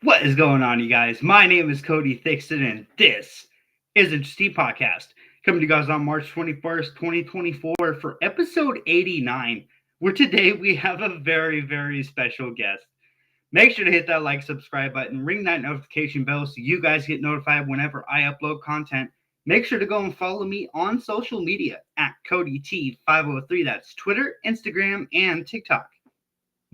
What is going on, you guys? My name is CodyT503 and this is NJPW Podcast. Coming to you guys on March 21st, 2024 for episode 89, where today we have a very, very special guest. Make sure to hit that like, subscribe button, ring that notification bell so you guys get notified whenever I upload content. Make sure to go and follow me on social media at CodyT503. That's Twitter, Instagram, and TikTok.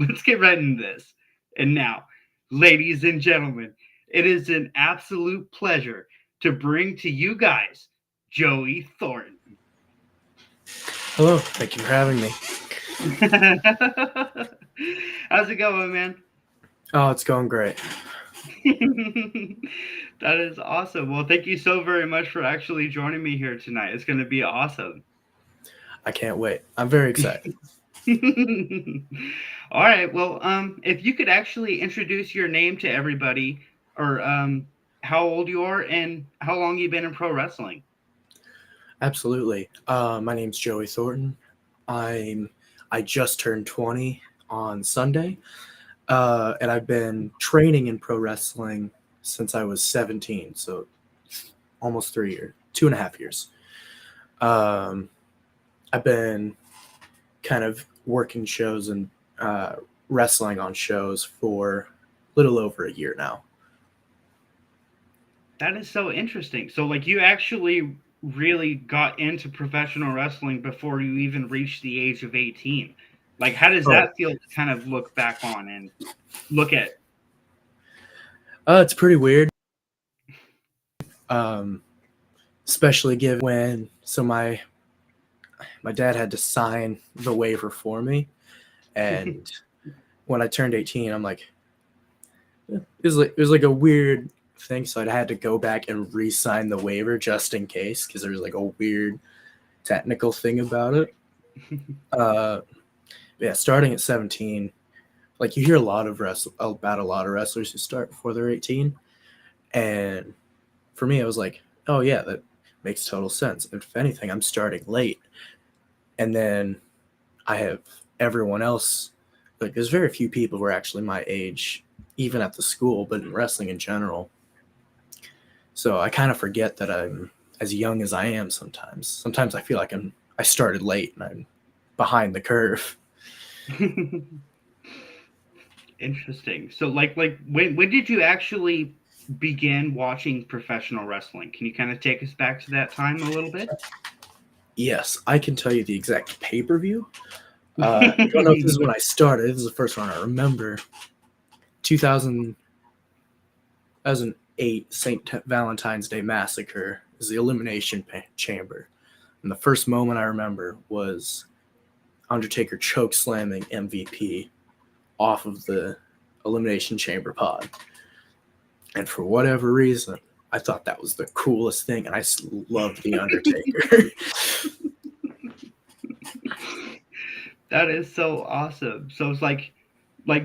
Let's get right into this. And now, ladies and gentlemen, it is an absolute pleasure to bring to you guys Joey Thorton. Hello, thank you for having me. How's it going, man? Oh, it's going great. That is awesome. Well, thank you so very much for actually joining me here tonight. It's going to be awesome. I can't wait. I'm very excited. All right. Well, if you could actually introduce your name to everybody, or how old you are and how long you've been in pro wrestling. Absolutely. My name's Joey Thornton. I just turned 20 on Sunday, and I've been training in pro wrestling since I was 17, so almost 3 years, 2.5 years. I've been kind of working shows and wrestling on shows for a little over a year now. That is so interesting. So, like, you actually really got into professional wrestling before you even reached the age of 18. Like, how does that feel to kind of look back on and look at? It's pretty weird. Especially given when, so my dad had to sign the waiver for me, and when I turned 18, I'm like, it was like a weird thing, so I had to go back and re-sign the waiver just in case, because there was like a weird technical thing about it. Yeah, starting at 17, like you hear about a lot of wrestlers who start before they're 18, and for me, I was like, oh yeah, that makes total sense. If anything, I'm starting late. And then I have everyone else, like there's very few people who are actually my age, even at the school, but in wrestling in general. So I kind of forget that I'm as young as I am sometimes. Sometimes I feel like I started late and I'm behind the curve. Interesting. So like when did you actually begin watching professional wrestling? Can you kind of take us back to that time a little bit? Yes, I can tell you the exact pay-per-view. I don't know if this is when I started. This is the first one I remember. 2008 St. Valentine's Day Massacre is the Elimination Chamber. And the first moment I remember was Undertaker choke slamming MVP off of the Elimination Chamber pod. And for whatever reason, I thought that was the coolest thing, and I loved The Undertaker. That is so awesome. So it's like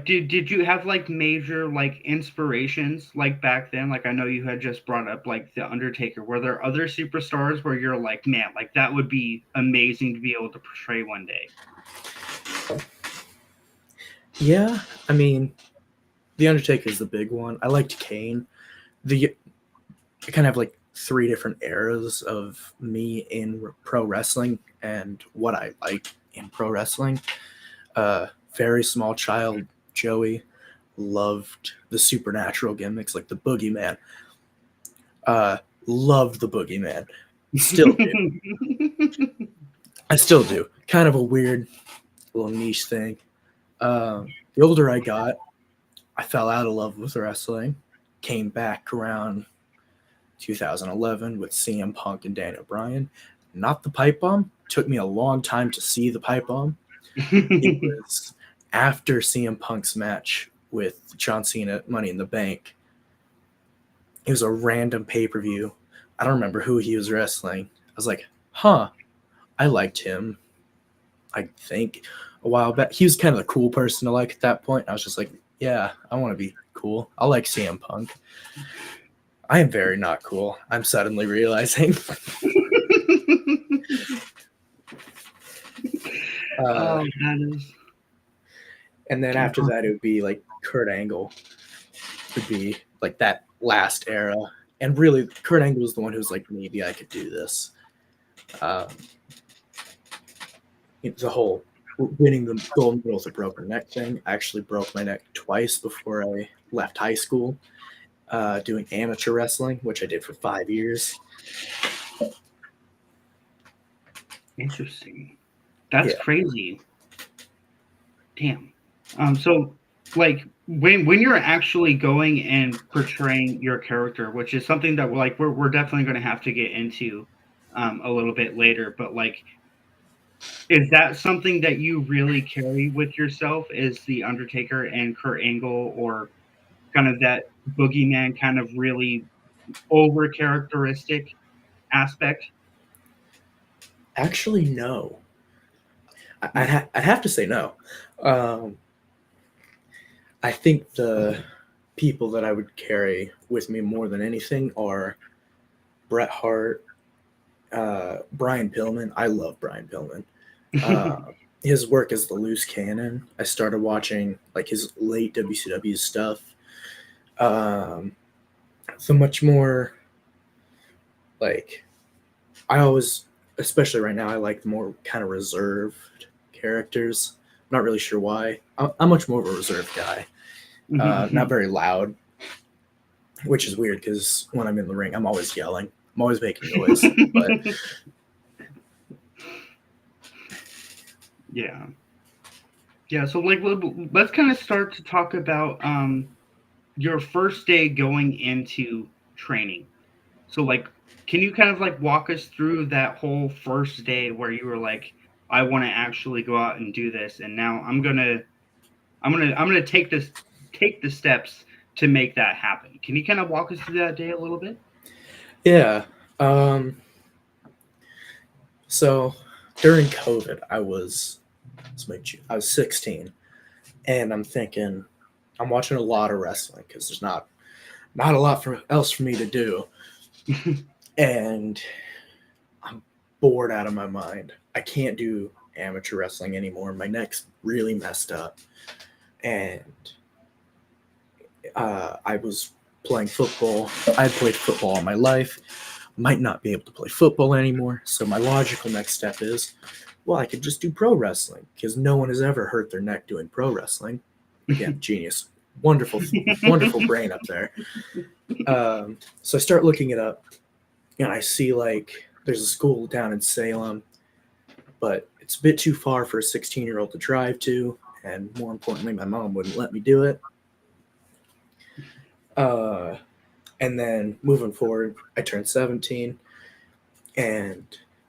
did you have like major like inspirations like back then? Like I know you had just brought up like The Undertaker. Were there other superstars where you're like, man, like that would be amazing to be able to portray one day? Yeah, I mean, The Undertaker is the big one. I liked Kane. I kind of have like 3 different eras of me in pro wrestling and what I like in pro wrestling. Very small child Joey loved the supernatural gimmicks like the Boogeyman. Loved the Boogeyman. Still do. I still do. Kind of a weird little niche thing. The older I got, I fell out of love with wrestling. Came back around 2011 with CM Punk and Daniel Bryan. Not the pipe bomb. Took me a long time to see the pipe bomb. It was after CM Punk's match with John Cena at Money in the Bank. It was a random pay-per-view I don't remember who he was wrestling. I was like, huh, I liked him, I think, a while back. He was kind of the cool person to like at that point. I was just like, yeah, I want to be cool. I like CM Punk. I am very not cool. I'm suddenly realizing. That is. And then after that, it would be like Kurt Angle. Would be like that last era. And really, Kurt Angle was the one who was like, maybe I could do this. The whole winning the gold medal with a broken neck thing. I actually broke my neck twice before I left high school, doing amateur wrestling, which I did for 5 years. Interesting. That's Yeah. crazy. Damn. So like when you're actually going and portraying your character, which is something that we're definitely going to have to get into a little bit later, but like, is that something that you really carry with yourself? Is the Undertaker and Kurt Angle, or kind of that boogeyman kind of really over characteristic aspect? Actually, no. I'd have to say no. I think the people that I would carry with me more than anything are Bret Hart, Brian Pillman. I love Brian Pillman. His work as the loose cannon. I started watching like his late WCW stuff. So much more like I always, especially right now, I like the more kind of reserved characters. I'm not really sure why. I'm much more of a reserved guy. Not very loud, which is weird because when I'm in the ring, I'm always yelling. I'm always making noise. But yeah. So like, let's kind of start to talk about your first day going into training. So like, can you kind of like walk us through that whole first day where you were like, I want to actually go out and do this, and now I'm gonna take the steps to make that happen. Can you kind of walk us through that day a little bit? yeah. So during COVID, I was 16, and I'm thinking I'm watching a lot of wrestling because there's not a lot else for me to do, and I'm bored out of my mind. I can't do amateur wrestling anymore. My neck's really messed up, and I was playing football. I'd played football all my life. Might not be able to play football anymore. So my logical next step is, well, I could just do pro wrestling because no one has ever hurt their neck doing pro wrestling. Again, genius. Wonderful brain up there. So I start looking it up, and I see like there's a school down in Salem, but it's a bit too far for a 16-year-old to drive to, and more importantly, my mom wouldn't let me do it. And then moving forward, I turned 17, and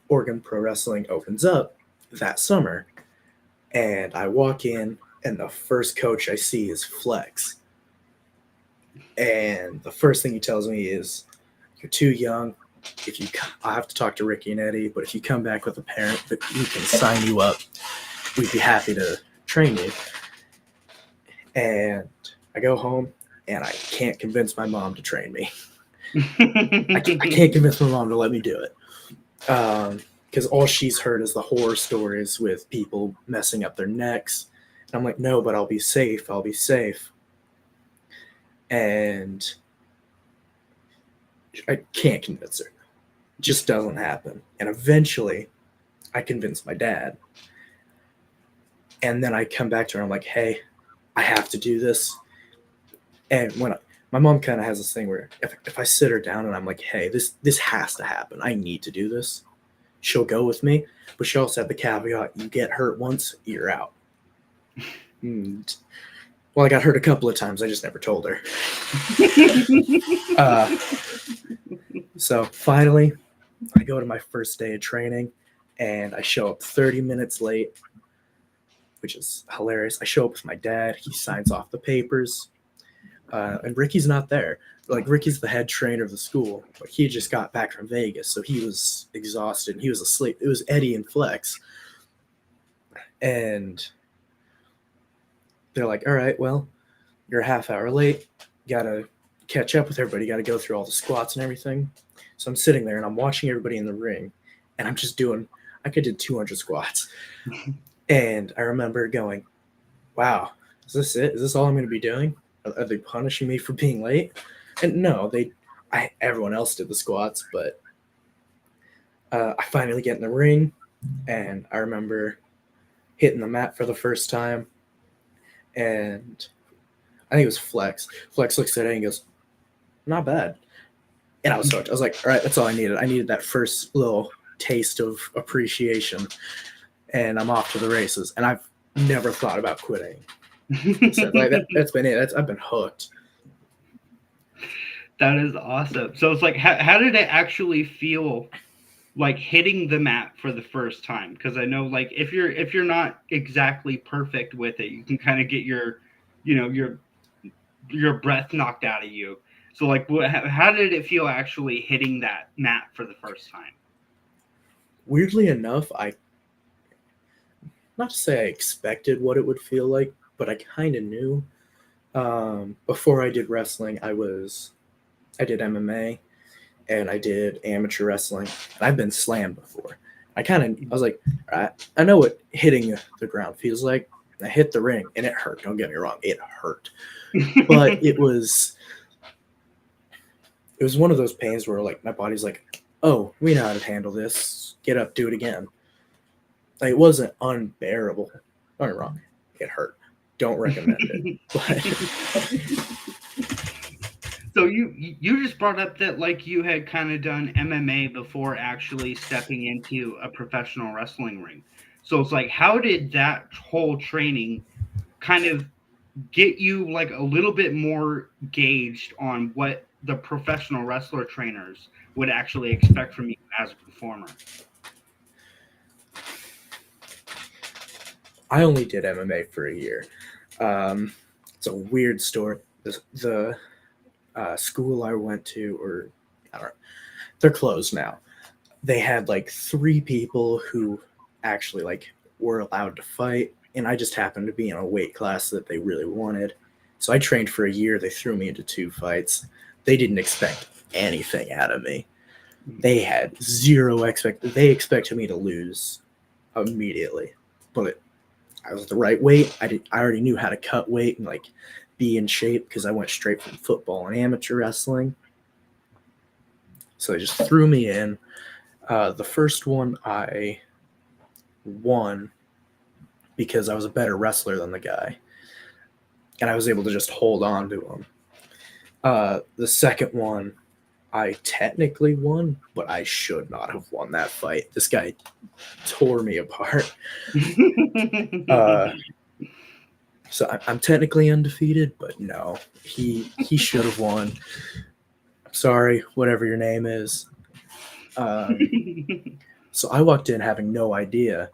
Oregon Pro Wrestling opens up that summer, and I walk in, and the first coach I see is Flex. And the first thing he tells me is, you're too young. I have to talk to Ricky and Eddie, but if you come back with a parent that we can sign you up, we'd be happy to train you. And I go home, and I can't convince my mom to train me. I can't convince my mom to let me do it. Because all she's heard is the horror stories with people messing up their necks. And I'm like, no, but I'll be safe. I'll be safe. And I can't convince her. It just doesn't happen. And eventually, I convince my dad. And then I come back to her. I'm like, hey, I have to do this. And my mom kind of has this thing where if I sit her down and I'm like, hey, this has to happen. I need to do this. She'll go with me. But she also had the caveat, you get hurt once, you're out. Well, I got hurt a couple of times. I just never told her. So finally, I go to my first day of training, and I show up 30 minutes late, which is hilarious. I show up with my dad. He signs off the papers. And Ricky's not there. like Ricky's the head trainer of the school, but he just got back from Vegas, so he was exhausted and he was asleep. It was Eddie and Flex. And they're like, all right, well, you're a half hour late. Gotta catch up with everybody. Gotta go through all the squats and everything. So I'm sitting there and I'm watching everybody in the ring, and I'm just doing, I could do 200 squats. And I remember going, wow, is this it? Is this all I'm going to be doing? Are they punishing me for being late? And no, everyone else did the squats, but I finally get in the ring, and I remember hitting the mat for the first time, and I think it was Flex. Flex looks at it and goes, not bad. And I was hooked. I was like, all right, that's all I needed. I needed that first little taste of appreciation, and I'm off to the races. And I've never thought about quitting. So, like that's been it. I've been hooked. That is awesome. So it's like, how did it actually feel, like hitting the mat for the first time? Because I know, like, if you're not exactly perfect with it, you can kind of get your breath knocked out of you. So like, how did it feel actually hitting that mat for the first time? Weirdly enough, not to say I expected what it would feel like, but I kind of knew. Before I did wrestling, I did MMA and I did amateur wrestling, and I've been slammed before. I was like, all right, I know what hitting the ground feels like. I hit the ring and it hurt. Don't get me wrong, it hurt, but it was one of those pains where like my body's like, oh, we know how to handle this. Get up, do it again. Like, it wasn't unbearable. Don't get me wrong, it hurt. Don't recommend it. But so you just brought up that like you had kind of done MMA before actually stepping into a professional wrestling ring. So it's like, how did that whole training kind of get you like a little bit more gauged on what the professional wrestler trainers would actually expect from you as a performer? I only did MMA for a year. It's a weird story. The school I went to, or I don't know, they're closed now. They had like 3 people who actually like were allowed to fight, and I just happened to be in a weight class that they really wanted. So I trained for a year. They threw me into 2 fights. They didn't expect anything out of me. They had zero they expected me to lose immediately. But I was the right weight. I already knew how to cut weight and like be in shape because I went straight from football and amateur wrestling. So they just threw me in. The first one I won because I was a better wrestler than the guy, and I was able to just hold on to him. The second one I technically won, but I should not have won that fight. This guy tore me apart. So I'm technically undefeated, but no, he should have won. Sorry, whatever your name is. So I walked in having no idea,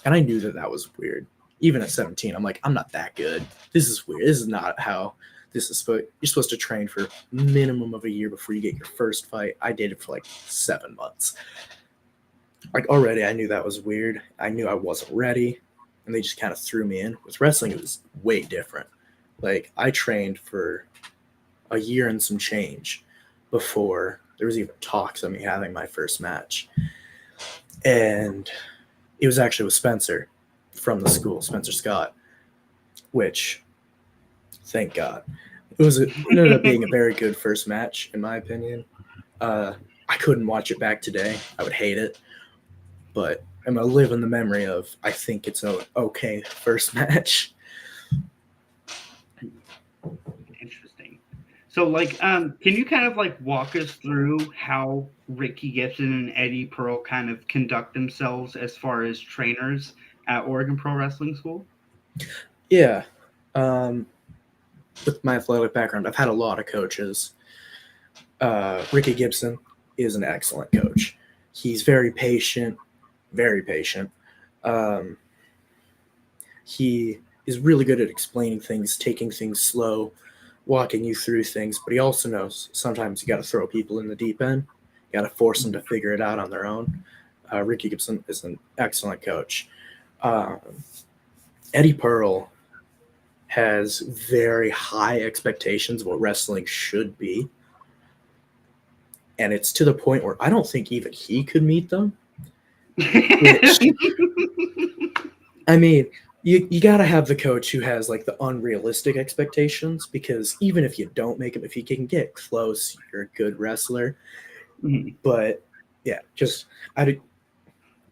and I knew that was weird. Even at 17, I'm like, I'm not that good. This is weird. This is not how this is supposed. You're supposed to train for minimum of a year before you get your first fight. I did it for like 7 months. Like, already I knew that was weird. I knew I wasn't ready, and they just kind of threw me in. With wrestling, it was way different. Like, I trained for a year and some change before there was even talks of me having my first match. And it was actually with Spencer from the school, Spencer Scott, which, thank God. It ended up being a very good first match, in my opinion. I couldn't watch it back today. I would hate it. But I'm going to live in the memory of, I think it's an okay first match. Interesting. So, like, can you kind of like walk us through how Ricky Gibson and Eddie Pearl kind of conduct themselves as far as trainers at Oregon Pro Wrestling School? Yeah. With my athletic background, I've had a lot of coaches. Ricky Gibson is an excellent coach. He's very patient, very patient. He is really good at explaining things, taking things slow, walking you through things, but he also knows sometimes you got to throw people in the deep end. You got to force them to figure it out on their own. Ricky Gibson is an excellent coach. Eddie Pearl has very high expectations of what wrestling should be. And it's to the point where I don't think even he could meet them. Which, I mean, you got to have the coach who has like the unrealistic expectations, because even if you don't make him, if you can get close, you're a good wrestler. But yeah,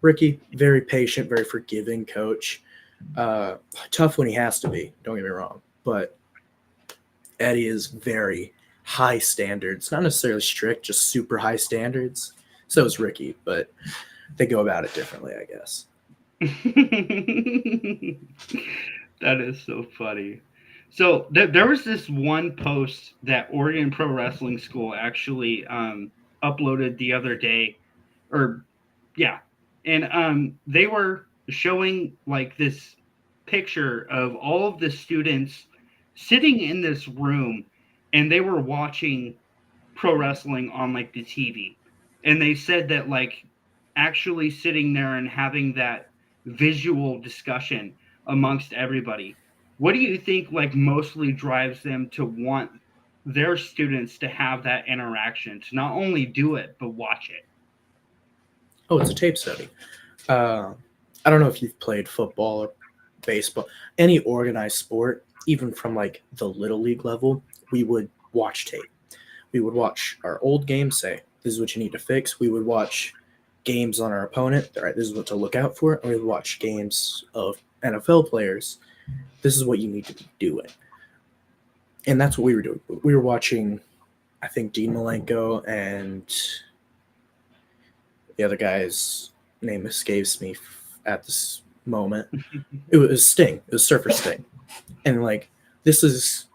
Ricky, very patient, very forgiving coach. Tough when he has to be, don't get me wrong. But Eddie is very high standards, not necessarily strict, just super high standards. So is Ricky, but they go about it differently, I guess. That is so funny. So there was this one post that Oregon Pro Wrestling School actually uploaded the other day, or yeah, and they were showing like this picture of all of the students sitting in this room, and they were watching pro wrestling on like the TV, and they said that like actually sitting there and having that visual discussion amongst everybody, what do you think like mostly drives them to want their students to have that interaction, to not only do it but watch it? Oh, it's a tape study. I don't know if you've played football or baseball, any organized sport, even from like the little league level. We would watch tape. We would watch our old games, say, this is what you need to fix. We would watch games on our opponent. All right, this is what to look out for. And we would watch games of NFL players. This is what you need to be doing. And that's what we were doing. We were watching, I think, Dean Malenko, and the other guy's name escapes me at this moment. It was Sting. It was Surfer Sting. And like, this is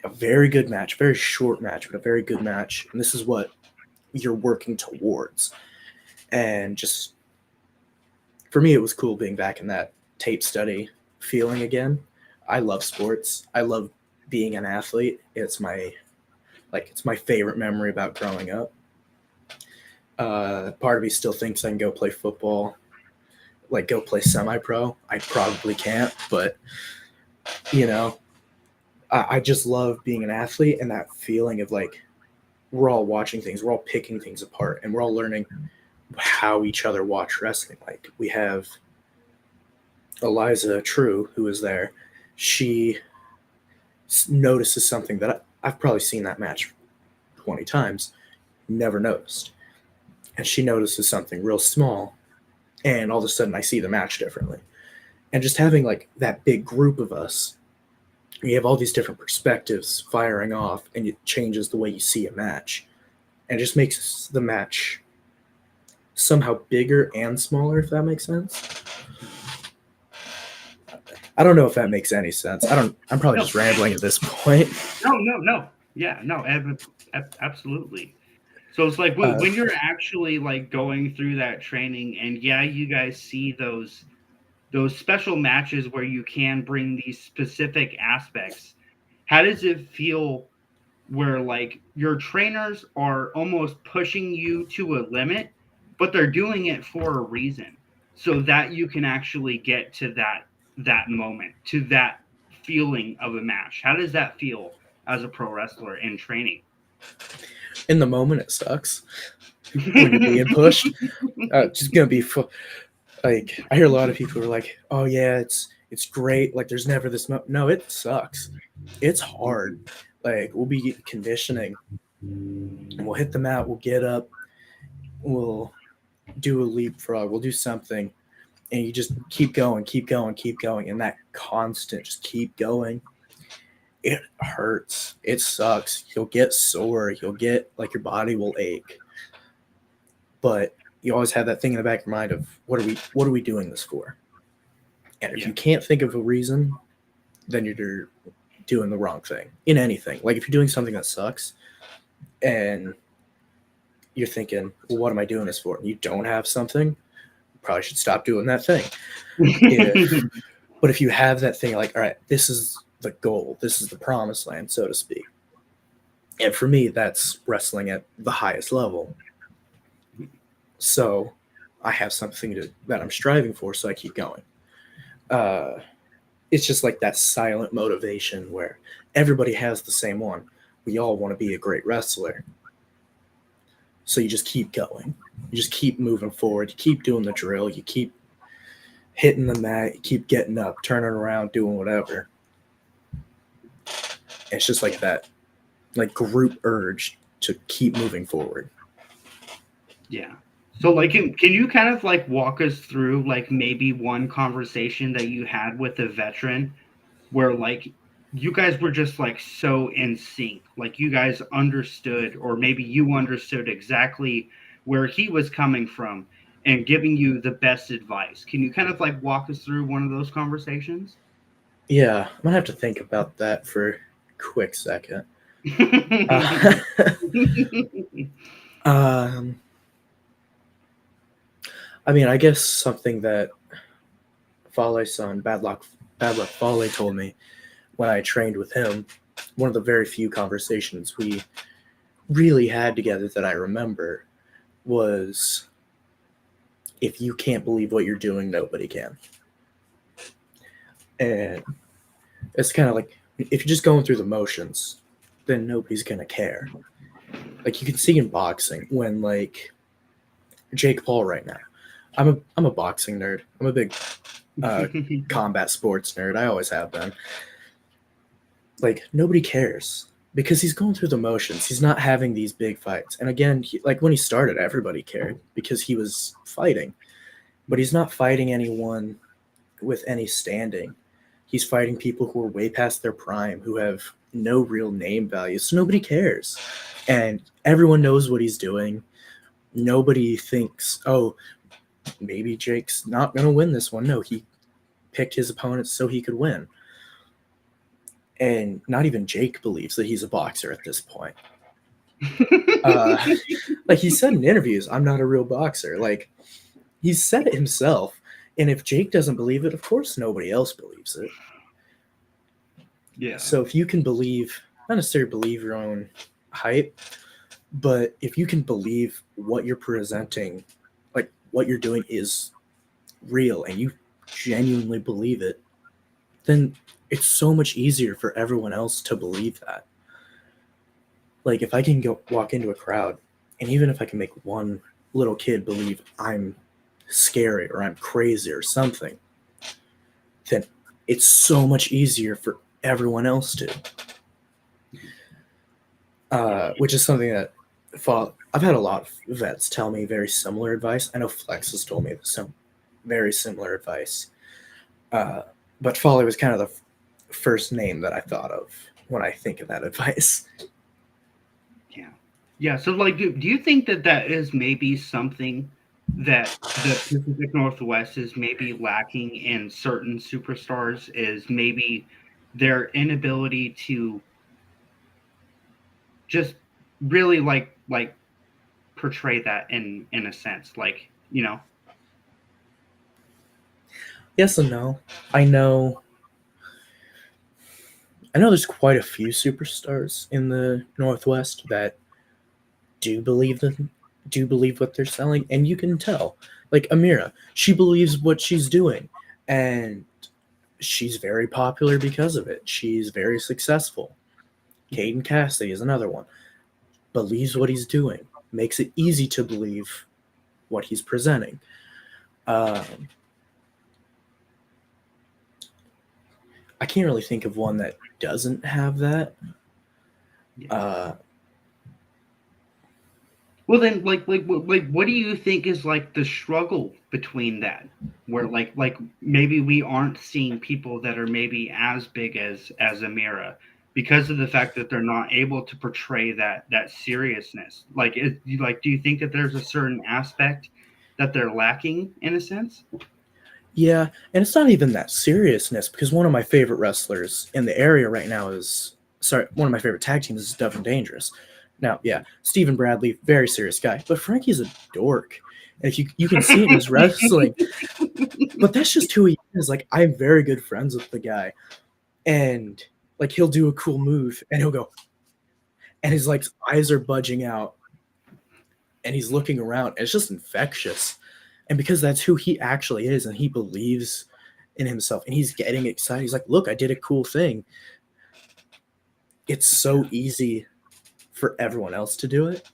a very good match, very short match, but a very good match. And this is what you're working towards. And just, for me, it was cool being back in that tape study feeling again. I love sports. I love being an athlete. It's my favorite memory about growing up. Part of me still thinks I can go play football, like go play semi-pro. I probably can't, but you know, I just love being an athlete, and that feeling of like, we're all watching things, we're all picking things apart, and we're all learning how each other watch wrestling. Like, we have Eliza True, who is there. She notices something that I've probably seen that match 20 times, never noticed. And she notices something real small, and all of a sudden I see the match differently. And just having like that big group of us, you have all these different perspectives firing off, and it changes the way you see a match. And it just makes the match somehow bigger and smaller, if that makes sense. I don't know if that makes any sense. I'm probably just rambling at this point. No. Yeah, no, absolutely. So it's like when you're actually like going through that training, and yeah, you guys see those special matches where you can bring these specific aspects. How does it feel where like your trainers are almost pushing you to a limit, but they're doing it for a reason, so that you can actually get to that moment, to that feeling of a match? How does that feel as a pro wrestler in training? In the moment, it sucks when you're being pushed. Just gonna be like, I hear a lot of people who are like, "Oh yeah, it's great. Like, there's never this." No, it sucks. It's hard. Like, we'll be conditioning, and we'll hit the mat. We'll get up. We'll do a leapfrog. We'll do something, and you just keep going, and that constant just keep going. It hurts. It sucks. You'll get sore. You'll get like, your body will ache. But you always have that thing in the back of your mind of, what are we doing this for? And if you can't think of a reason, then you're doing the wrong thing in anything. Like, if you're doing something that sucks and you're thinking, well, what am I doing this for? And you don't have something, you probably should stop doing that thing. But if you have that thing, like, all right, this is the goal. This is the promised land, so to speak. And for me, that's wrestling at the highest level. So I have something that I'm striving for, so I keep going. It's just like that silent motivation where everybody has the same one. We all want to be a great wrestler. So you just keep going. You just keep moving forward. You keep doing the drill. You keep hitting the mat. You keep getting up, turning around, doing whatever. It's just like that, like group urge to keep moving forward. Yeah. So like, can you kind of like walk us through like maybe one conversation that you had with a veteran where like you guys were just like so in sync, like you guys understood, or maybe you understood exactly where he was coming from and giving you the best advice? Can you kind of like walk us through one of those conversations? Yeah, I'm gonna have to think about that for a quick second. Uh, I mean, I guess something that Fale's son, Bad Luck Fale, told me when I trained with him, one of the very few conversations we really had together that I remember was, if you can't believe what you're doing, nobody can. And it's kind of like, if you're just going through the motions, then nobody's going to care. Like you can see in boxing when like Jake Paul right now, I'm a boxing nerd. I'm a big combat sports nerd. I always have been. Like nobody cares because he's going through the motions. He's not having these big fights. And again, like when he started, everybody cared because he was fighting, but he's not fighting anyone with any standing. He's fighting people who are way past their prime, who have no real name value. So nobody cares. And everyone knows what he's doing. Nobody thinks, oh, maybe Jake's not going to win this one. No, he picked his opponents so he could win. And not even Jake believes that he's a boxer at this point. Like he said in interviews, I'm not a real boxer. Like he's said it himself. And if Jake doesn't believe it, of course nobody else believes it. Yeah. So if you can believe, not necessarily believe your own hype, but if you can believe what you're presenting, like what you're doing is real and you genuinely believe it, then it's so much easier for everyone else to believe that. Like if I can walk into a crowd, and even if I can make one little kid believe I'm scary or I'm crazy or something, then it's so much easier for everyone else to. Which is something that I've had a lot of vets tell me very similar advice. I know Flex has told me some very similar advice. But Foley was kind of the first name that I thought of when I think of that advice. Yeah. Yeah. So like, do you think that is maybe something that the Pacific Northwest is maybe lacking in certain superstars, is maybe their inability to just really like portray that in a sense, like, you know? Yes and no. I know there's quite a few superstars in the Northwest that do believe what they're selling, and you can tell. Like Amira, she believes what she's doing, and she's very popular because of it. She's very successful. Caden Cassidy is another one. Believes what he's doing. Makes it easy to believe what he's presenting. I can't really think of one that doesn't have that. Yeah. Well, then, like, what do you think is like the struggle between that, where like maybe we aren't seeing people that are maybe as big as Amira because of the fact that they're not able to portray that seriousness? Like, do you think that there's a certain aspect that they're lacking in a sense? Yeah, and it's not even that seriousness, because one of my favorite wrestlers in the area right now one of my favorite tag teams is Tough and Dangerous. Now, yeah, Stephen Bradley, very serious guy, but Frankie's a dork. And if you can see it in his wrestling, but that's just who he is. Like, I'm very good friends with the guy, and Like he'll do a cool move and he'll go, and his like eyes are budging out, and he's looking around. And it's just infectious, and because that's who he actually is, and he believes in himself, and he's getting excited. He's like, "Look, I did a cool thing." It's so easy for everyone else to do it.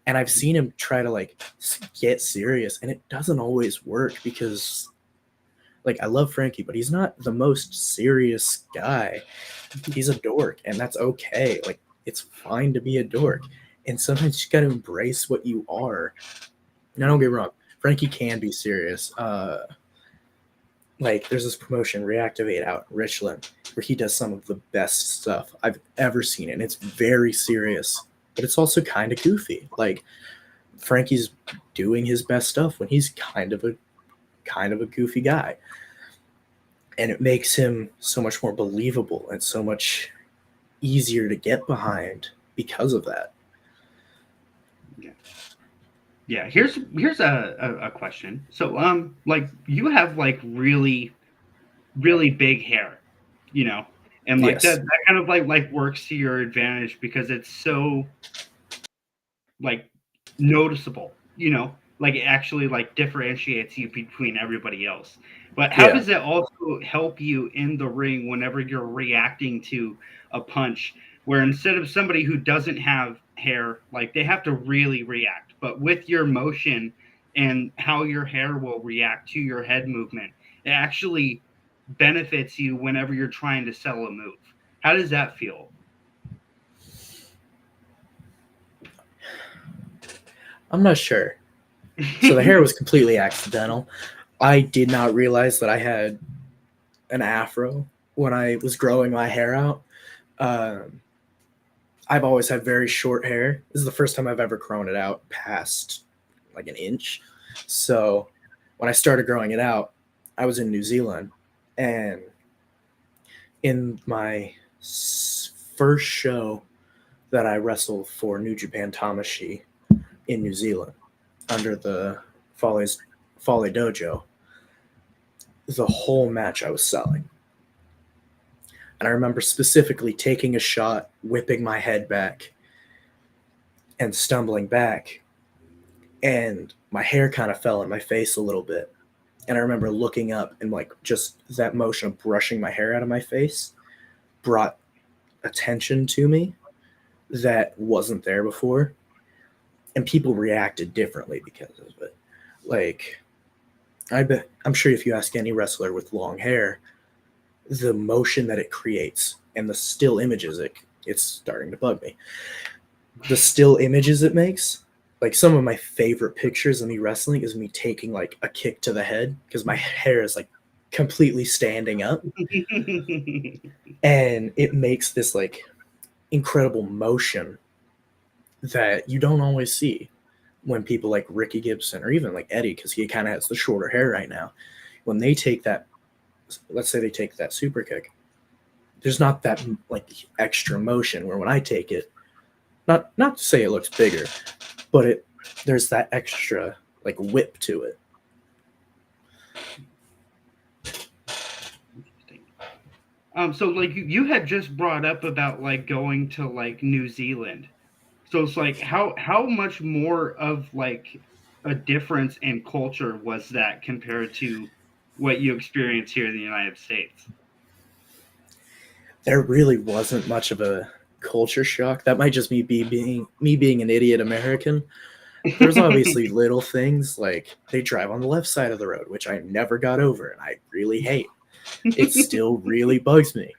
And I've seen him try to like get serious, and it doesn't always work because like I love Frankie, but he's not the most serious guy. He's a dork, and that's okay. Like it's fine to be a dork. And sometimes you got to embrace what you are. Now don't get me wrong, Frankie can be serious. Like there's this promotion, Reactivate, out in Richland, where he does some of the best stuff I've ever seen, and it's very serious, but it's also kind of goofy. Like Frankie's doing his best stuff when he's kind of a goofy guy, and it makes him so much more believable and so much easier to get behind because of that. Yeah, here's a question. So like you have like really big hair, you know, and like Yes. that kind of like works to your advantage because it's so like noticeable, you know, like it actually like differentiates you between everybody else. But how Yeah. does it also help you in the ring whenever you're reacting to a punch where instead of somebody who doesn't have hair, like they have to really react, but with your motion and how your hair will react to your head movement, it actually benefits you whenever you're trying to sell a move. How does that feel? I'm not sure. So the hair was completely accidental. I did not realize that I had an afro when I was growing my hair out. Um, I've always had very short hair. This is the first time I've ever grown it out past like an inch. So when I started growing it out, I was in New Zealand, and in my first show that I wrestled for New Japan Tamashi in New Zealand under the Fale Dojo, the whole match I was selling. And I remember specifically taking a shot, whipping my head back, and stumbling back. And my hair kind of fell in my face a little bit. And I remember looking up, and like just that motion of brushing my hair out of my face brought attention to me that wasn't there before. And people reacted differently because of it. Like, I'm sure if you ask any wrestler with long hair, the motion that it creates and the still images, it's starting to bug me. The still images it makes, like some of my favorite pictures of me wrestling is me taking like a kick to the head because my hair is like completely standing up, and it makes this like incredible motion that you don't always see when people like Ricky Gibson or even like Eddie, because he kind of has the shorter hair right now. When they take that, let's say they take that super kick, there's not that like extra motion where when I take it, not to say it looks bigger, but there's that extra like whip to it. So like you had just brought up about like going to like New Zealand. So it's like how much more of like a difference in culture was that compared to what you experience here in the United States? There really wasn't much of a culture shock. That might just being an idiot American. There's obviously little things like they drive on the left side of the road, which I never got over and I really hate. It still really bugs me.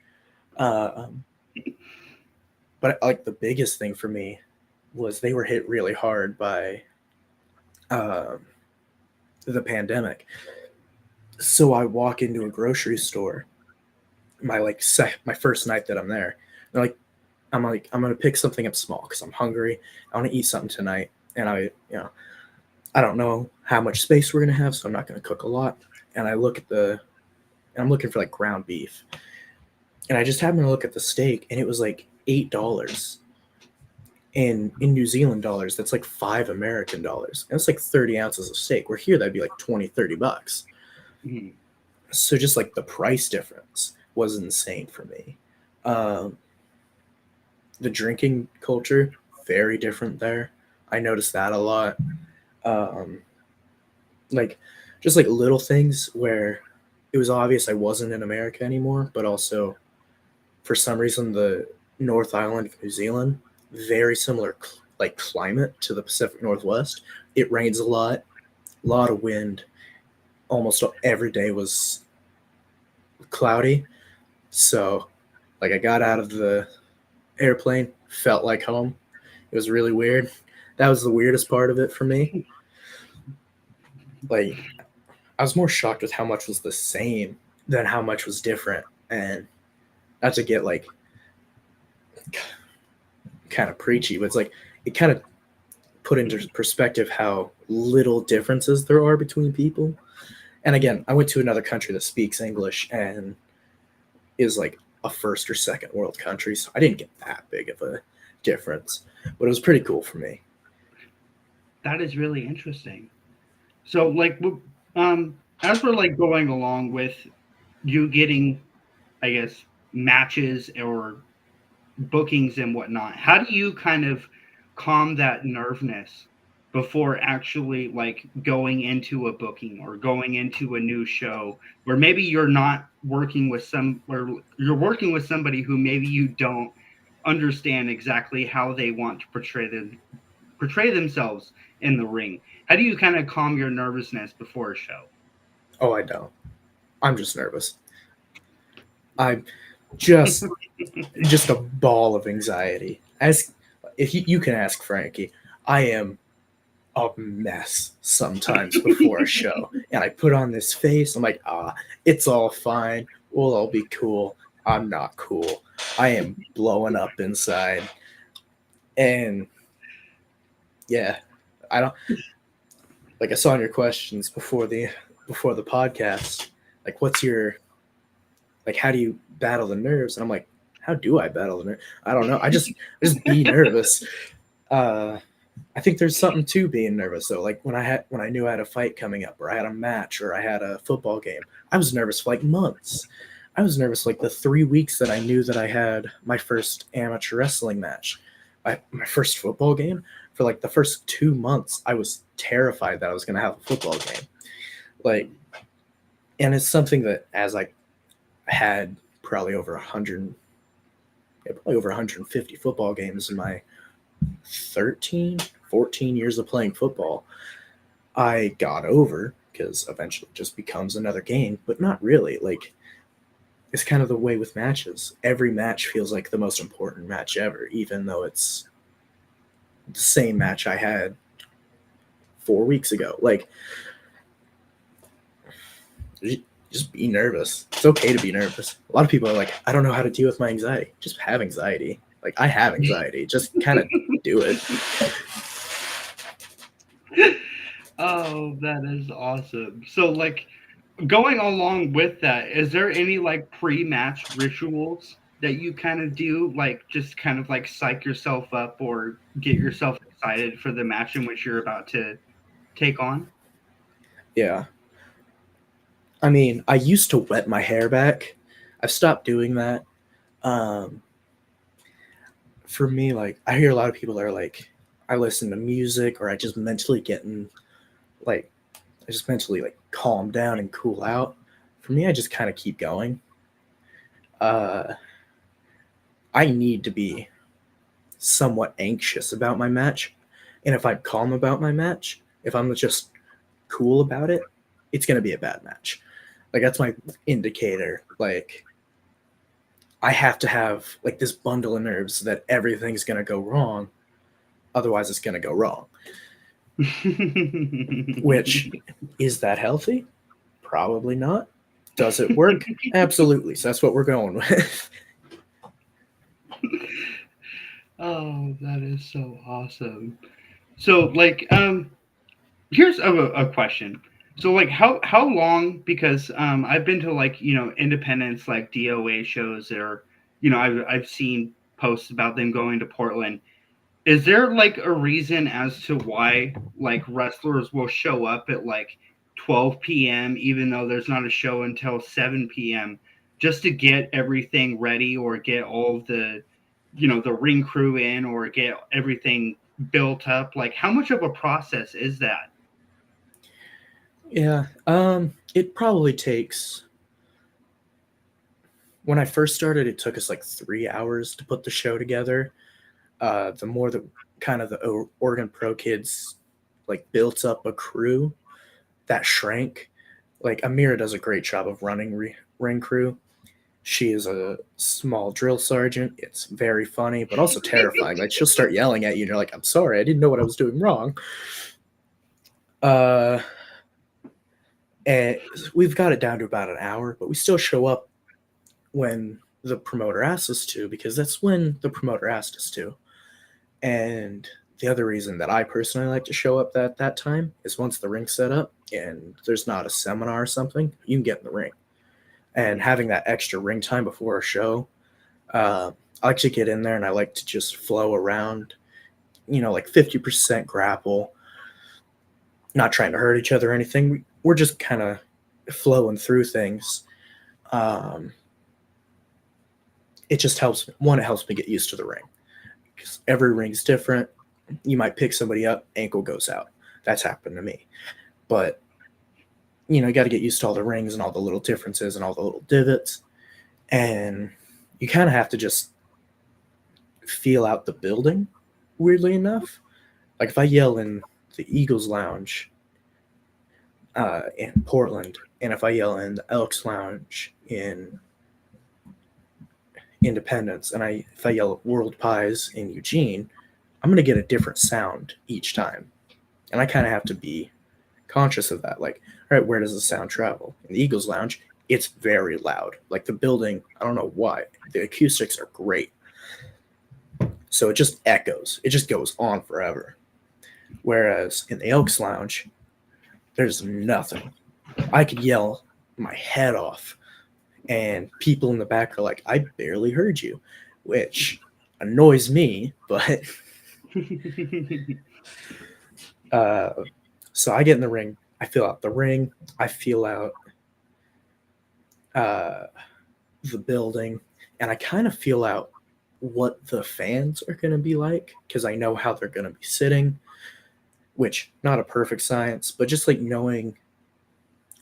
But like the biggest thing for me was they were hit really hard by the pandemic. So I walk into a grocery store, my first night that I'm there. I'm gonna pick something up small because I'm hungry. I want to eat something tonight, and I don't know how much space we're gonna have, so I'm not gonna cook a lot. And I'm looking for like ground beef, and I just happened to look at the steak, and it was like $8. And in New Zealand dollars, that's like $5 American. And it's like 30 ounces of steak. Where here, that'd be like $20-$30. Mm-hmm. So just like the price difference was insane for me. Um, the drinking culture, very different there. I noticed that a lot. Um, like just like little things where it was obvious I wasn't in America anymore, but also for some reason the North Island of New Zealand, very similar like climate to the Pacific Northwest. It rains a lot of wind. Almost every day was cloudy. So like I got out of the airplane, felt like home. It was really weird. That was the weirdest part of it for me. Like I was more shocked with how much was the same than how much was different. And not to get like kind of preachy, but it's like it kind of put into perspective how little differences there are between people. And again, I went to another country that speaks English and is like a first or second world country, so I didn't get that big of a difference, but it was pretty cool for me. That is really interesting. So, like, as we're like going along with you getting, I guess, matches or bookings and whatnot, how do you kind of calm that nervousness before actually like going into a booking or going into a new show where maybe you're not working with some, or you're working with somebody who maybe you don't understand exactly how they want to portray themselves in the ring? How do you kind of calm your nervousness before a show? Oh, I don't. I'm just nervous. I'm just just a ball of anxiety. As if you can ask Frankie, I am a mess sometimes before a show, and I put on this face. I'm like, it's all fine. We'll all be cool. I'm not cool. I am blowing up inside, and yeah, I don't like. I saw in your questions before the podcast, like, what's your like? How do you battle the nerves? And I'm like, how do I battle the nerves? I don't know. I just be nervous. I think there's something to being nervous though. Like when I knew I had a fight coming up, or I had a match, or I had a football game, I was nervous for like months. I was nervous like the 3 weeks that I knew that I had my first amateur wrestling match, my first football game. For like the first 2 months, I was terrified that I was going to have a football game. Like, and it's something that as I had probably over 100, probably over 150 football games in my 13, 14 years of playing football, I got over, because eventually it just becomes another game, but not really. Like, it's kind of the way with matches. Every match feels like the most important match ever, even though it's the same match I had 4 weeks ago. Like, just be nervous. It's okay to be nervous. A lot of people are like, I don't know how to deal with my anxiety. Just have anxiety. Like, I have anxiety. Just kind of do it. Oh, that is awesome. So, like, going along with that, is there any like pre-match rituals that you kind of do, like just kind of like psych yourself up or get yourself excited for the match in which you're about to take on? Yeah. I mean, I used to wet my hair back. I've stopped doing that. Um, for me, like, I hear a lot of people that are like, I listen to music, or I just mentally get in, like, I just mentally like calm down and cool out. For me, I just kind of keep going. Uh, I need to be somewhat anxious about my match. And if I'm calm about my match, if I'm just cool about it, it's going to be a bad match. Like, that's my indicator. Like, I have to have like this bundle of nerves that everything's going to go wrong. Otherwise, it's going to go wrong. Which, is that healthy? Probably not. Does it work? Absolutely. So that's what we're going with. Oh, that is so awesome. So, like, here's a question. So, like, how long? Because I've been to like independence like DOA shows, or I've seen posts about them going to Portland. Is there like a reason as to why like wrestlers will show up at like 12 p.m. even though there's not a show until 7 p.m. just to get everything ready or get all of the, the ring crew in or get everything built up? Like, how much of a process is that? Yeah, it probably takes. When I first started, it took us like 3 hours to put the show together. The more the kind of the Oregon Pro kids like built up a crew, that shrank. Like Amira does a great job of running ring crew. She is a small drill sergeant. It's very funny, but also terrifying. Like she'll start yelling at you, and you're like, "I'm sorry, I didn't know what I was doing wrong." And we've got it down to about an hour, but we still show up when the promoter asks us to, because that's when the promoter asked us to. And the other reason that I personally like to show up at that time is once the ring's set up and there's not a seminar or something, you can get in the ring. And having that extra ring time before a show, I like to get in there and I like to just flow around, like 50% grapple, not trying to hurt each other or anything. We're just kind of flowing through things. It just helps. One, it helps me get used to the ring. Because every ring's different. You might pick somebody up, ankle goes out. That's happened to me. But, you got to get used to all the rings and all the little differences and all the little divots. And you kind of have to just feel out the building, weirdly enough. Like if I yell in the Eagles Lounge in Portland, and if I yell in the Elks Lounge in Independence, and if I yell at World Pies in Eugene, I'm going to get a different sound each time. And I kind of have to be conscious of that. Like, all right, where does the sound travel? In the Eagles Lounge, it's very loud. Like the building, I don't know why. The acoustics are great. So it just echoes. It just goes on forever. Whereas in the Elks Lounge, there's nothing. I could yell my head off, and people in the back are like, I barely heard you, which annoys me, but so I get in the ring, I feel out the ring, I feel out the building, and I kind of feel out what the fans are going to be like, because I know how they're going to be sitting, which not a perfect science, but just like knowing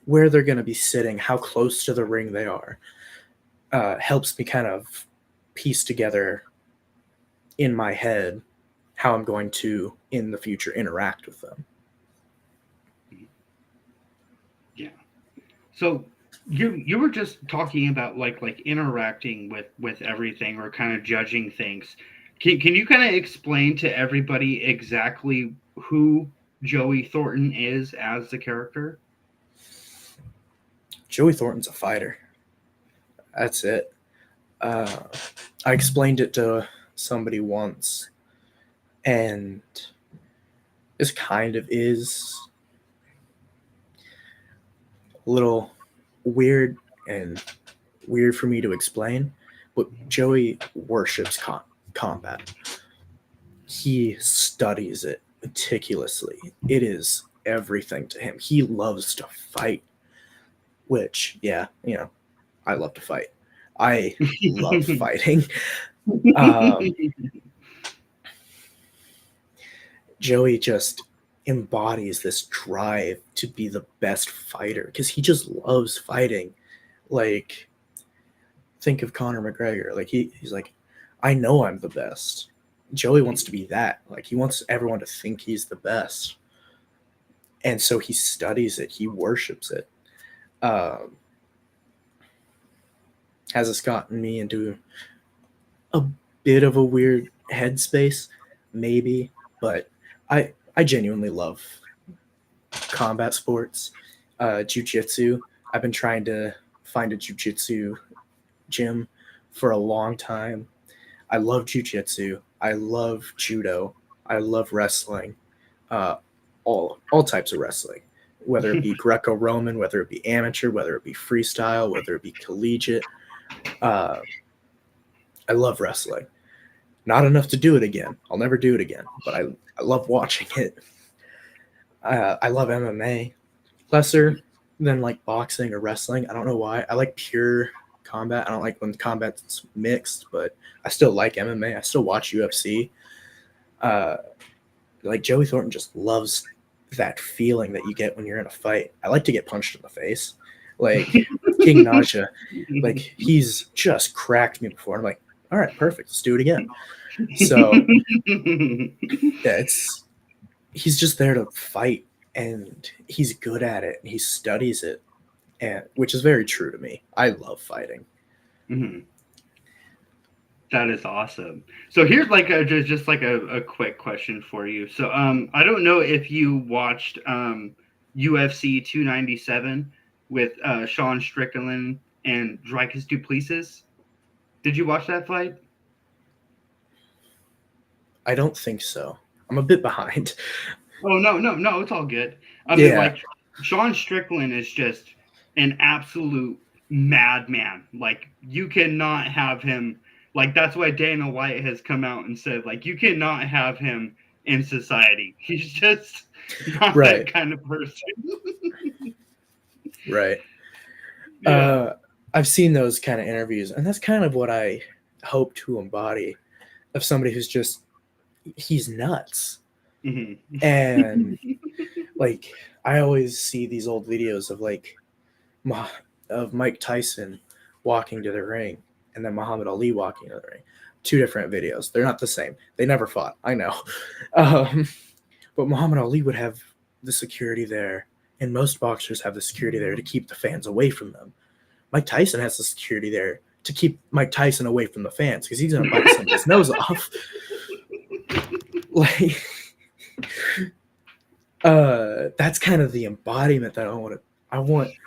where they're going to be sitting, how close to the ring they are, helps me kind of piece together in my head how I'm going to, in the future, interact with them. Yeah. So you were just talking about like interacting with everything or kind of judging things. Can you kind of explain to everybody exactly who Joey Thornton is as the character? Joey Thornton's a fighter. That's it. I explained it to somebody once, and this kind of is a little weird for me to explain, but Joey worships combat. He studies it meticulously. It is everything to him. He loves to fight, which, yeah, I love to fight. I love fighting. Joey just embodies this drive to be the best fighter because he just loves fighting. Like, think of Conor McGregor. Like he's like, I know I'm the best. Joey wants to be that. Like he wants everyone to think he's the best. And so he studies it. He worships it. Has this gotten me into a bit of a weird headspace? Maybe, but I genuinely love combat sports. Jiu-jitsu. I've been trying to find a jiu-jitsu gym for a long time. I love jiu-jitsu. I love judo. I love wrestling. All types of wrestling, whether it be Greco-Roman, whether it be amateur, whether it be freestyle, whether it be collegiate. I love wrestling. Not enough to do it again. I'll never do it again, but I love watching it. I love MMA. Lesser than like boxing or wrestling. I don't know why. I like pure combat. I don't like when combat's mixed, but I still like MMA. I still watch UFC. Like Joey Thornton just loves that feeling that you get when you're in a fight. I like to get punched in the face. Like King Naja, like he's just cracked me before. I'm like, all right, perfect. Let's do it again. So yeah, he's just there to fight, and he's good at it. And he studies it, and which is very true to me. I love fighting. Mm-hmm. That is awesome. So here's like just like a quick question for you. So I don't know if you watched UFC 297 with Sean Strickland and Dricus du Plessis. Did you watch that fight? I don't think so. I'm a bit behind. Oh no, it's all good. I mean, like Sean Strickland is just an absolute madman. Like you cannot have him. Like that's why Dana White has come out and said, like, you cannot have him in society. He's just not Right. that kind of person. Right. Yeah. I've seen those kind of interviews, and that's kind of what I hope to embody of somebody who's just he's nuts. Mm-hmm. And like I always see these old videos of like of Mike Tyson walking to the ring and then Muhammad Ali walking to the ring. Two different videos. They're not the same. They never fought. I know. But Muhammad Ali would have the security there, and most boxers have the security there to keep the fans away from them. Mike Tyson has the security there to keep Mike Tyson away from the fans because he's going to bite somebody's nose off. Like, that's kind of the embodiment that I want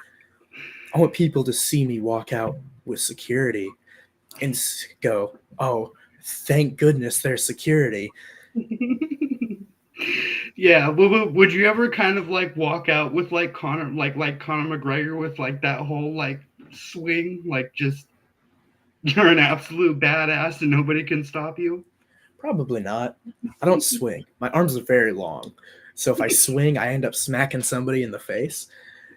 people to see me walk out with security and go, oh, thank goodness there's security. Yeah. Would you ever kind of like walk out with like Conor McGregor with like that whole like swing, like just you're an absolute badass and nobody can stop you? Probably not. I don't swing. My arms are very long. So if I swing, I end up smacking somebody in the face.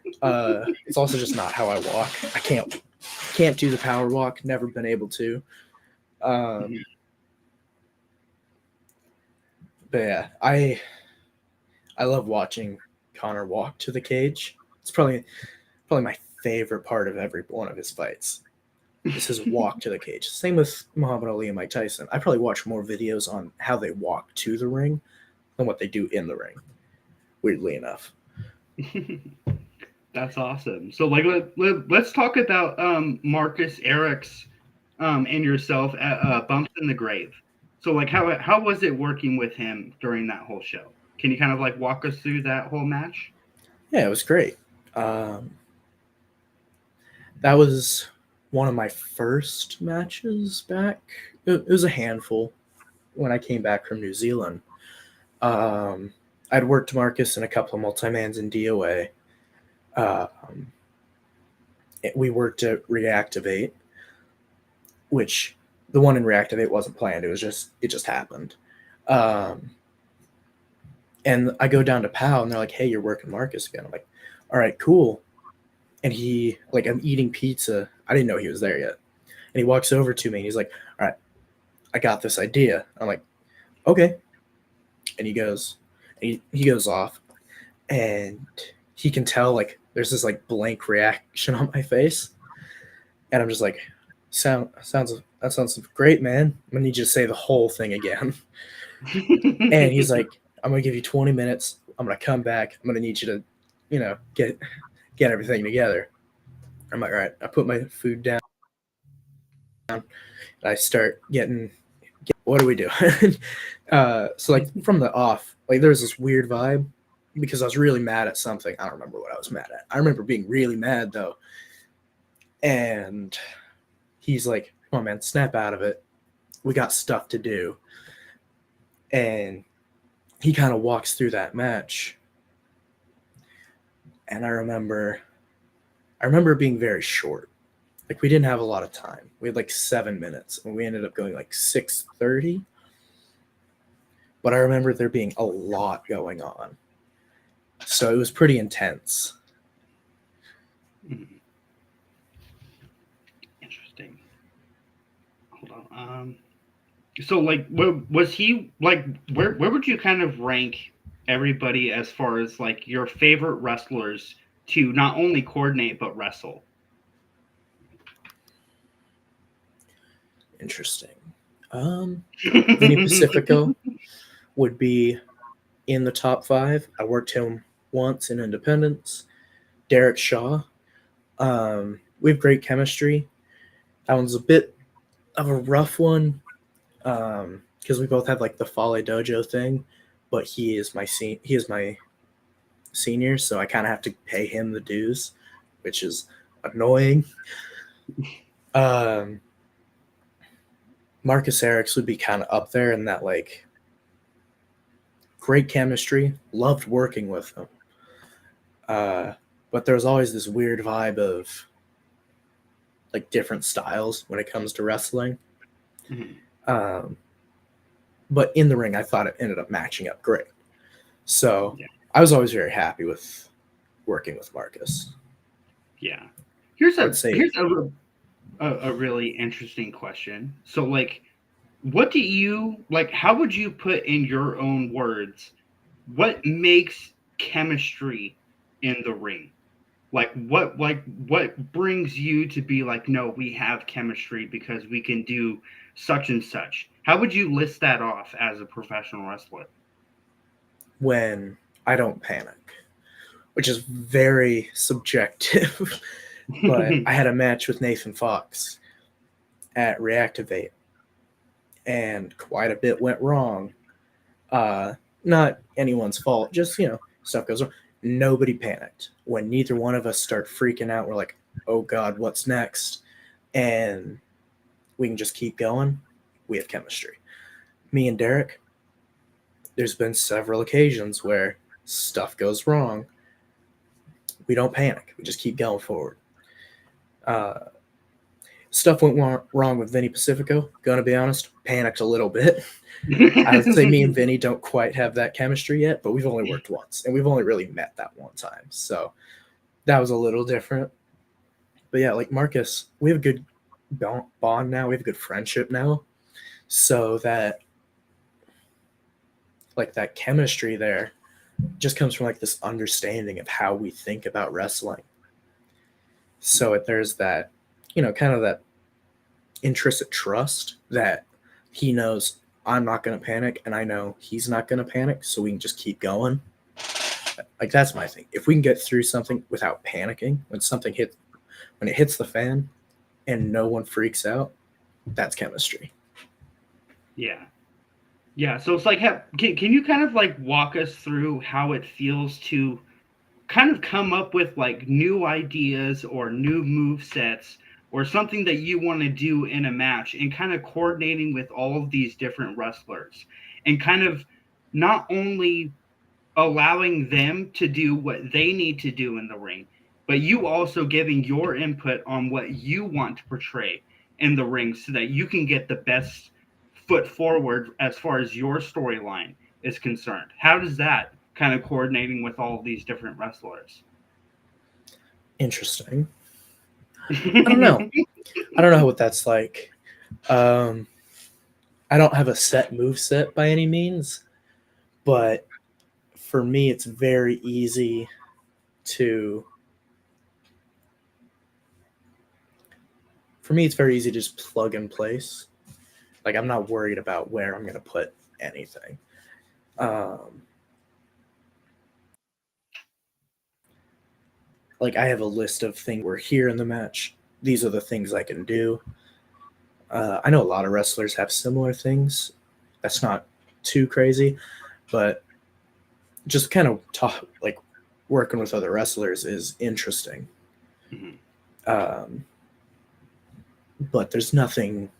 It's also just not how I walk. I can't do the power walk. Never been able to. But yeah, I love watching Conor walk to the cage. It's probably my favorite part of every one of his fights. Is his walk to the cage. Same with Muhammad Ali and Mike Tyson. I probably watch more videos on how they walk to the ring than what they do in the ring. Weirdly enough. That's awesome. So like let's talk about Marcus Eric's and yourself at Bumps in the Grave. So like how was it working with him during that whole show? Can you kind of like walk us through that whole match? Yeah, it was great. That was one of my first matches back. It was a handful when I came back from New Zealand. I'd worked Marcus in a couple of multi-mans in DOA. We worked at Reactivate, which the one in Reactivate wasn't planned. It just happened. And I go down to POW and they're like, hey, you're working Marcus again. I'm like, all right, cool. And I'm eating pizza. I didn't know he was there yet. And he walks over to me and he's like, all right, I got this idea. I'm like, okay. And he goes off and he can tell like there's this like blank reaction on my face. And I'm just like, that sounds great, man. I'm gonna need you to say the whole thing again. And he's like, I'm gonna give you 20 minutes. I'm gonna come back. I'm gonna need you to, get everything together. I'm like, all right. I put my food down. And I start what do we do? So like from the off, like there's this weird vibe because I was really mad at something. I don't remember what I was mad at. I remember being really mad though. And he's like, come on, man, snap out of it. We got stuff to do. And he kind of walks through that match. And I remember being very short. Like we didn't have a lot of time. We had like 7 minutes and we ended up going like 6:30. But I remember there being a lot going on. So it was pretty intense. So like, was he like? Where would you kind of rank everybody as far as like your favorite wrestlers to not only coordinate but wrestle? Interesting. Vinny Pacifico would be in the top 5. I worked him once in Independence. Derek Shaw. We have great chemistry. That one's a bit of a rough one because we both have like the Fale Dojo thing, but he is my senior, so I kind of have to pay him the dues, which is annoying. Marcus Erics would be kind of up there in that, like, great chemistry. Loved working with him. But there's always this weird vibe of like different styles when it comes to wrestling. Mm-hmm. But in the ring, I thought it ended up matching up great. So Yeah. I was always very happy with working with Marcus. Yeah. Here's I'd say a really interesting question. So like, what do you like? How would you put in your own words what makes chemistry in the ring? Like what brings you to be like, no, we have chemistry because we can do such and such? How would you list that off as a professional wrestler? when I don't panic, which is very subjective. But I had a match with Nathan Fox at Reactivate, and quite a bit went wrong. Not anyone's fault, just, stuff goes wrong. Nobody panicked. When neither one of us start freaking out, we're like, oh God, what's next? And we can just keep going. We have chemistry. Me and Derek, there's been several occasions where stuff goes wrong. We don't panic. We just keep going forward. Stuff went wrong with Vinny Pacifico. Gonna be honest, panicked a little bit. I would say me and Vinny don't quite have that chemistry yet, but we've only worked once, and we've only really met that one time. So that was a little different. But yeah, like Marcus, we have a good bond now. We have a good friendship now. So that, like, that chemistry there just comes from like this understanding of how we think about wrestling. So there's that, kind of that intrinsic trust that he knows I'm not going to panic, and I know he's not going to panic, so we can just keep going. Like, that's my thing. If we can get through something without panicking, when it hits the fan and no one freaks out, that's chemistry. Yeah. Yeah. So it's like, can you kind of like walk us through how it feels to kind of come up with like new ideas or new move sets or something that you want to do in a match, and kind of coordinating with all of these different wrestlers and kind of not only allowing them to do what they need to do in the ring, but you also giving your input on what you want to portray in the ring so that you can get the best foot forward as far as your storyline is concerned. How does that kind of coordinating with all of these different wrestlers? Interesting. I don't know. I don't know what that's like. I don't have a set move set by any means, but for me, it's very easy to just plug and place. Like, I'm not worried about where I'm going to put anything. Like, I have a list of things we're here in the match. These are the things I can do. I know a lot of wrestlers have similar things. That's not too crazy, but just kind of like working with other wrestlers is interesting. Mm-hmm. But there's nothing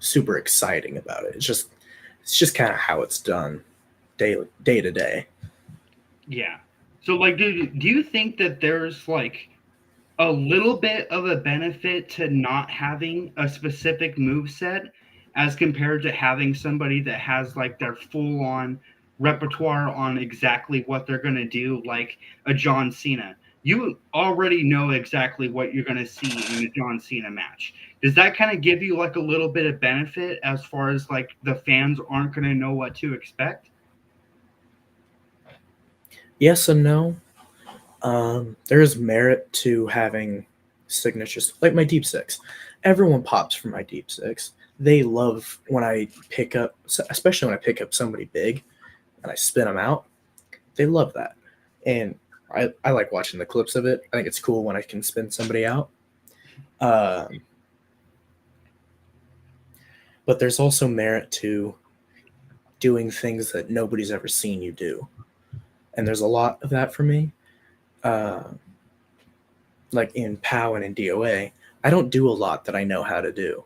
super exciting about it. It's just kind of how it's done day to day. Yeah. So like, do you think that there's like a little bit of a benefit to not having a specific move set as compared to having somebody that has like their full on repertoire on exactly what they're going to do, like a John Cena? you already know exactly what you're going to see in a John Cena match. Does that kind of give you like a little bit of benefit as far as like the fans aren't going to know what to expect? Yes and no. There is merit to having signatures like my deep six. Everyone pops for my deep six. They love when I pick up, especially when I pick up somebody big and I spin them out. They love that. And I like watching the clips of it. I think it's cool when I can spin somebody out. But there's also merit to doing things that nobody's ever seen you do. And there's a lot of that for me. Like in POW and in DOA, I don't do a lot that I know how to do.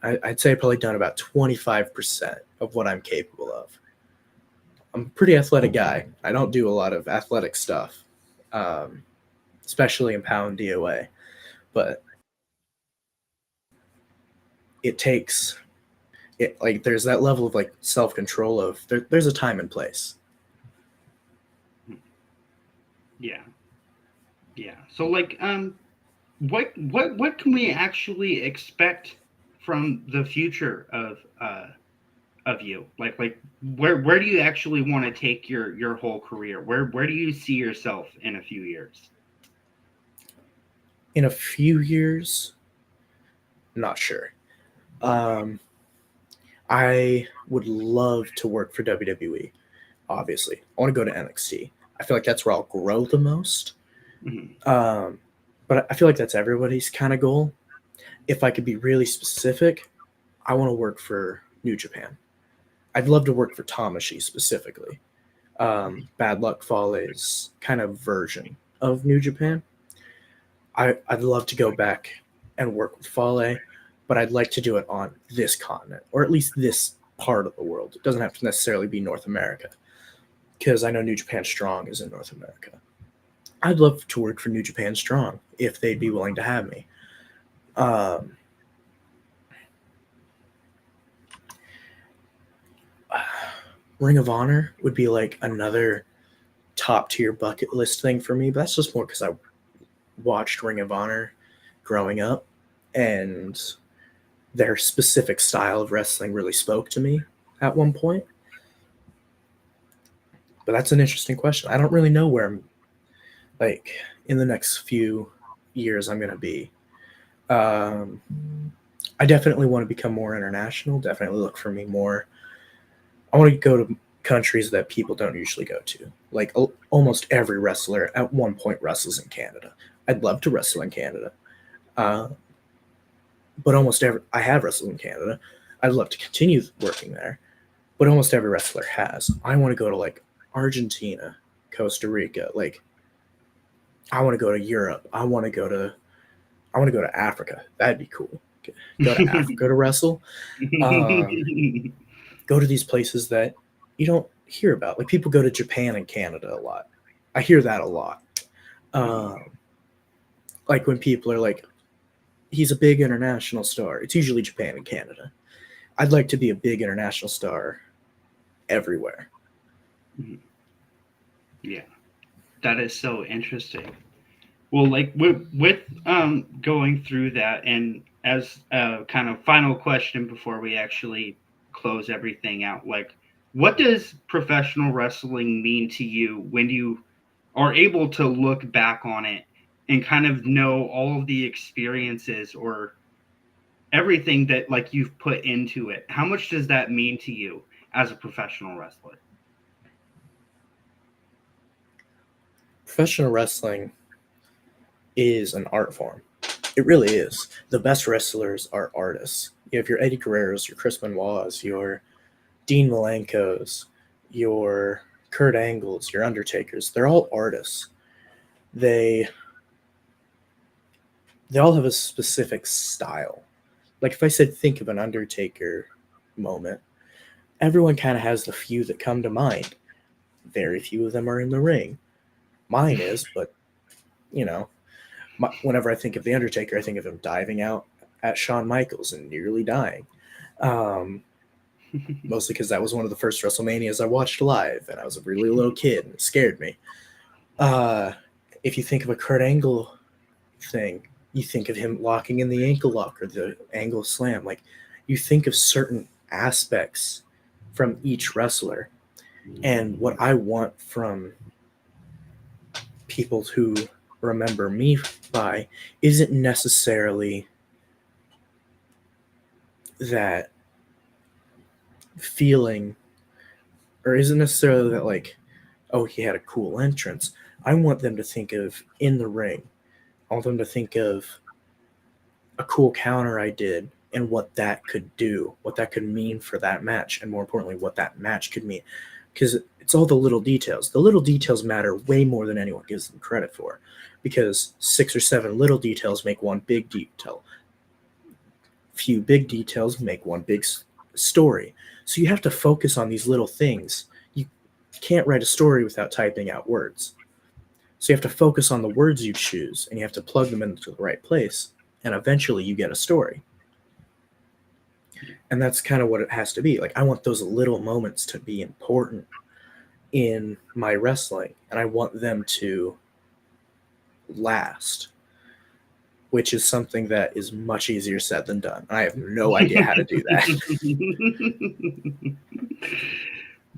I'd say I've probably done about 25% of what I'm capable of. I'm a pretty athletic guy. I don't do a lot of athletic stuff, especially in POW and DOA. But it takes it like there's that level of like self-control of there's a time and place. Yeah. So like what can we actually expect from the future of you? Like where do you actually want to take your whole career? Where do you see yourself in a few years? In a few years, not sure. I would love to work for WWE. Obviously, I want to go to NXT. I feel like that's where I'll grow the most. Mm-hmm. But I feel like that's everybody's kind of goal. If I could be really specific, I want to work for New Japan. I'd love to work for Tamashi specifically. Bad Luck Fale's kind of version of New Japan. I'd love to go back and work with Fale, but I'd like to do it on this continent, or at least this part of the world. It doesn't have to necessarily be North America, because I know New Japan Strong is in North America. I'd love to work for New Japan Strong if they'd be willing to have me. Ring of Honor would be like another top tier bucket list thing for me, but that's just more because I watched Ring of Honor growing up, and their specific style of wrestling really spoke to me at one point. But that's an interesting question. I don't really know where I'm, like, in the next few years I'm going to be. I definitely want to become more international, definitely look for me more. I want to go to countries that people don't usually go to. Like almost every wrestler at one point wrestles in Canada. I'd love to wrestle in Canada. But I have wrestled in Canada. I'd love to continue working there, but almost every wrestler has. I want to go to like Argentina, Costa Rica. Like, I want to go to Europe. I want to go to Africa. That'd be cool. Go to Africa to wrestle. Go to these places that you don't hear about. Like, people go to Japan and Canada a lot. I hear that a lot. Like when people are like, he's a big international star. It's usually Japan and Canada. I'd like to be a big international star everywhere. Yeah, that is so interesting. Well, like with going through that, and as a kind of final question before we actually close everything out, like what does professional wrestling mean to you when you are able to look back on it and kind of know all of the experiences or everything that like you've put into it? How much does that mean to you as a professional wrestler? Professional wrestling is an art form. It really is. The best wrestlers are artists. You have your Eddie Guerreros, your Chris Benoit's, your Dean Malenko's, your Kurt Angles, your Undertakers. They're all artists. They all have a specific style. Like if I said, think of an Undertaker moment, everyone kind of has the few that come to mind. Very few of them are in the ring. Mine is, but, you know, whenever I think of The Undertaker, I think of him diving out at Shawn Michaels and nearly dying. Mostly because that was one of the first WrestleManias I watched live, and I was a really little kid, and it scared me. If you think of a Kurt Angle thing, you think of him locking in the ankle lock or the angle slam. Like, you think of certain aspects from each wrestler. And what I want from people who remember me by isn't necessarily that feeling, or isn't necessarily that, like, oh, he had a cool entrance. I want them to think of in the ring. I want them to think of a cool counter I did and what that could do, what that could mean for that match, and more importantly, what that match could mean. Because it's all the little details. The little details matter way more than anyone gives them credit for, because 6 or 7 little details make one big detail. Few big details make one big story. So you have to focus on these little things. You can't write a story without typing out words. So you have to focus on the words you choose, and you have to plug them into the right place, and eventually you get a story. And that's kind of what it has to be. Like, I want those little moments to be important in my wrestling, and I want them to last, which is something that is much easier said than done. I have no idea how to do that.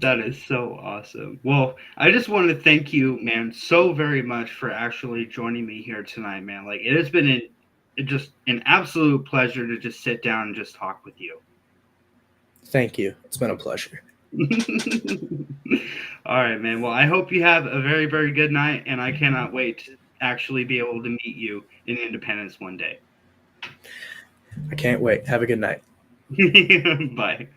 That is so awesome. Well, I just want to thank you, man, so very much for actually joining me here tonight, man. Like, it has been just an absolute pleasure to just sit down and just talk with you. Thank you. It's been a pleasure. All right, man. Well, I hope you have a very, very good night, and I cannot wait to actually be able to meet you in Independence one day. I can't wait. Have a good night. Bye.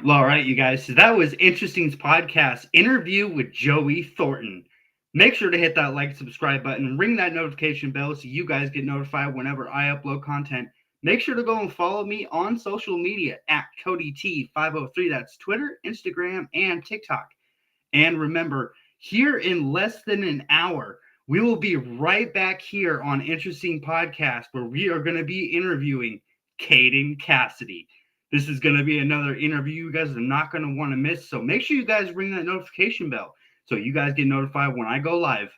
All right, you guys. So that was Interesting's podcast interview with Joey Thornton. Make sure to hit that like, subscribe button, ring that notification bell so you guys get notified whenever I upload content. Make sure to go and follow me on social media at CodyT503. That's Twitter, Instagram, and TikTok. And remember, here in less than an hour, we will be right back here on Interesting Podcast, where we are going to be interviewing Caden Cassidy. This is going to be another interview you guys are not going to want to miss. So make sure you guys ring that notification bell so you guys get notified when I go live.